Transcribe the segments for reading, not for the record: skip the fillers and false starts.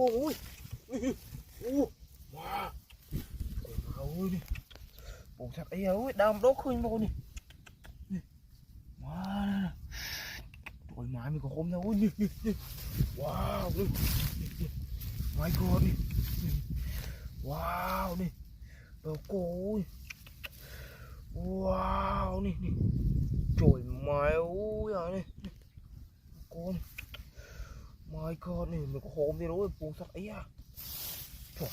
ui. Wow. Ôi đi. Bụng sạch ấy ơi, đau đốt khơi vô nè. Wow. Trời mãi mình còn hôm đâu ơi. Wow. My God đi. Wow đi. Đồ cô ơi. Wow nè nè. Trời mày ơi à nè. Cô này. My God này mình có hôm đi rồi buồn sạch ấy à. Trời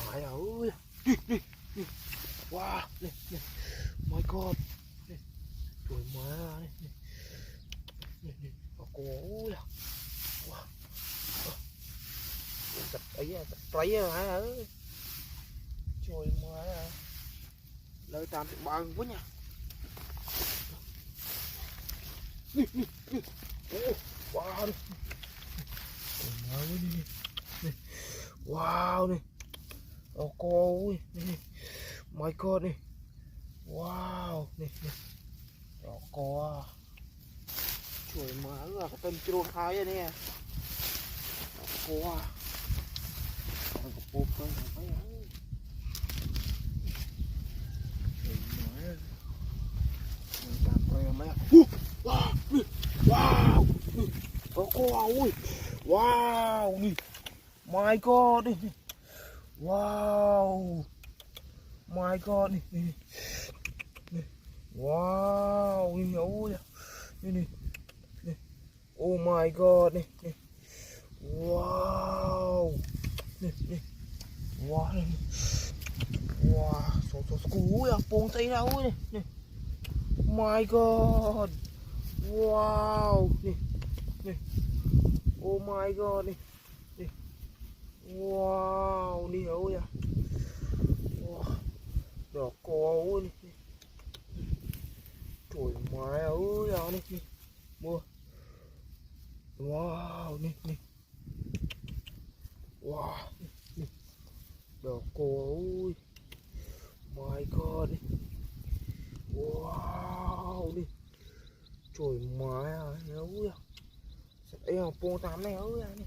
mày ơi. Nè nè. Wow nè nè. My God. Nè. Trời mày à nè nè. Nè nè. Cô ơi à. Wow. Buồn sạch ấy à, sạch ấy à ơi. Trời mày à. Lời tạm biệt bạn với nha. Nè nè nè. Wow nè. Trời mày ơi nè nè. Wow nè. Cô ơi nè nè. My God nè. Wow nè nè. Cô à. Trời má ơi cái tên trôn khai vậy nè. Cô à. Con có bột con phải ăn. Trời má ơi. Mình làm coi mấy. Wow. Wow. Cô ơi. Wow nè. My God nè. Wow. My God nè nè. Nè. Wow nè ôi. Nè nè. Nè. Oh my God nè nè. Wow. Nè nè. Wow nè. Wow, số cú à, buông tay ra ôi nè nè. My God. Wow nè nè. Oh my God nè nè. Wow đi ôi à. Wow. Đó cô ơi nè. Trời má ơi à nè nè. Mua. Wow nè nè. Wow nè. Đó cô ơi. My God nè. Wow đi. Trời má ơi à. Ê buông tám này ơi à nè.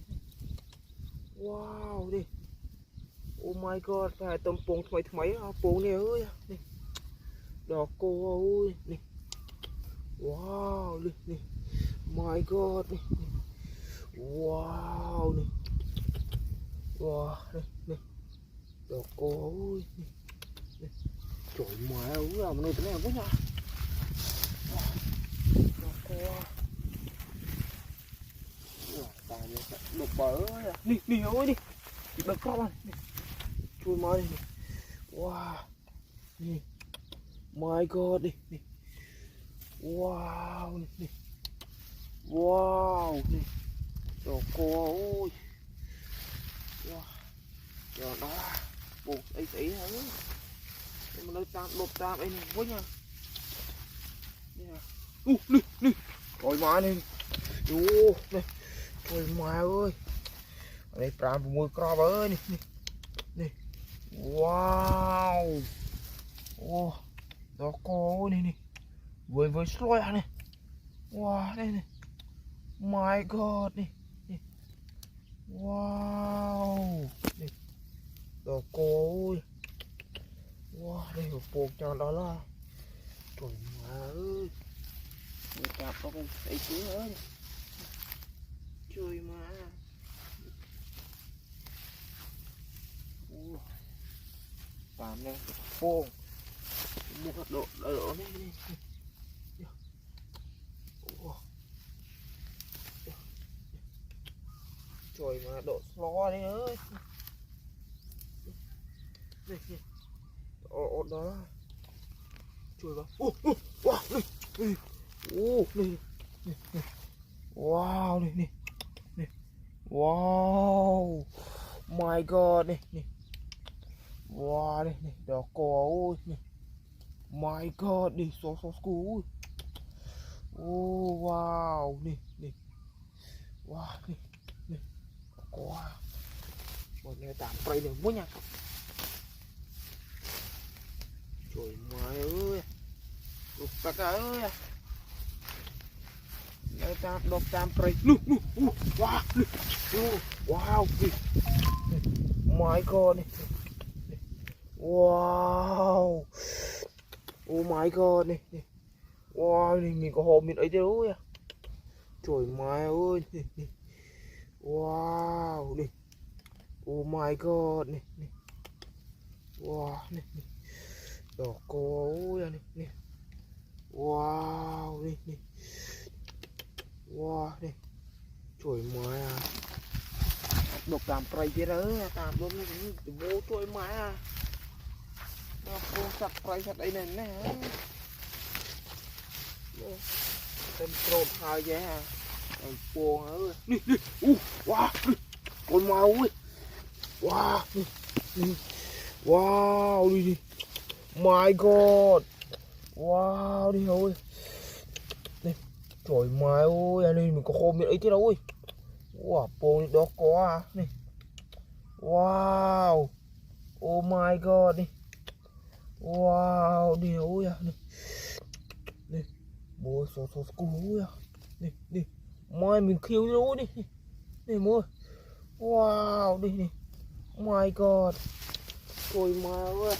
Wow đi. Oh my God, phải tầm buông mấy buông này ơi à nè. Đó cô ơi nè. Wow đi nè. My God nè. Wow nè. Wow nè nè. Đó cô ơi nè. Nè. Trời má ơi à, mà nơi thế này quá nha. Đó cô à. Đục bờ ơi à. Đi đi ơi đi. Đập con này. Chui mới đi. Wow. Đi. My God đi. Đi. Wow đi. Đi. Wow đi. Đồ cô ơi. Wow. Giờ đó. Buồn ấy tí hả? Nhưng mà nơi tam đột tam ấy này quá nha. Đi nè. Đi đi. Rồi mà đi. Đây. Trời má ơi. Ở đây pram mùi crop ơi nè nè. Nè. Wow. Ô. Đó cô nè nè. Với sloi nè. Wow đây nè. My God nè. Nè. Wow. Nè. Đó cô ơi. Wow đây một buộc tròn đó là. Trời má ơi. Người cạp có con ấy chứ ơi. Trời má. Tạm nè, phôn mua cái độ này đi. Trời mà độ xlo đấy ơi. Đây nè. Ồ đó. Trời vào. Wow này. Này. Này. Wow này nè. Nè. Wow. My God này nè. Wow đây này, đó cô ơi này. My God đi, số cú. Oh wow này này. Wow này này. Wow. Bọn này tạm play được quá nha. Trời má ơi. Lục ta ơi. tam đọc tam cây nu nu wow wow my god này wow oh my god này wow này mình có hồn mình ấy chứ đúng không trời mày ơi này. Wow này oh my god này wow này đỏ cô ơi này wow này wow này trời mày à độc tam cây chứ đó tam luôn vô trời mày à nó cô sạch cây sạch đây này nè tên trộn hai vậy à buồn ơi đi wow con mau ơi wow wow đi my god wow đi thôi đây trời mày ơi anh ơi mình có khô miệng ấy thế đâu ơi wow buồn đó có à này wow oh my god đi wow đi ơi à này mua số cú à đi mai mình kêu luôn đi mua wow đi oh my god trời mà ơi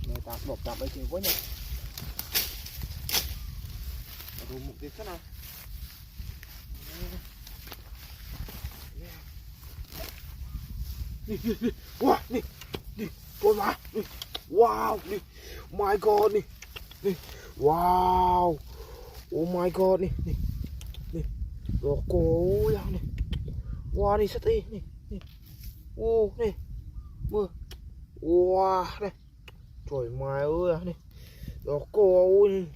này tạm một tạm ấy chịu quá nhỉ rồi một cái nào đi wow đi con mà đi wow đi my god đi wow oh my god đi rồi cô này wow đi sắt đi ô này mưa wow đây trời mày ơi này rồi cô ơi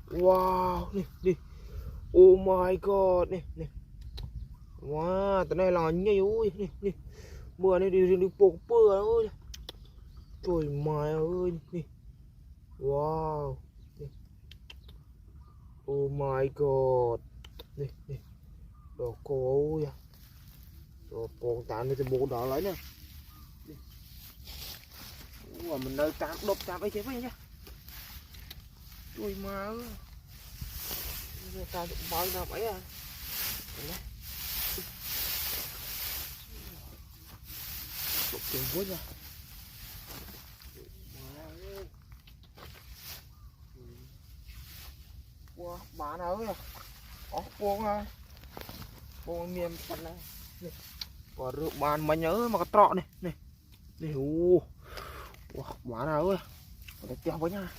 wow đi oh my god này wow tụi này là nhiều này mưa này đi bộ bừa ơi trời mày ơi đi wow oh my god đi rồi cô ơi rồi còn tạm này thì bộ đỏ lấy nè mà mình nơi tạm đột tạm ấy chứ phải nhá trời mày ơi tao bao năm ấy à đột tiền quá nha wow bạn ơi con miền phần này còn rượu bàn mà nhớ mà cái trọ này này wow bạn ơi có đẹp với nha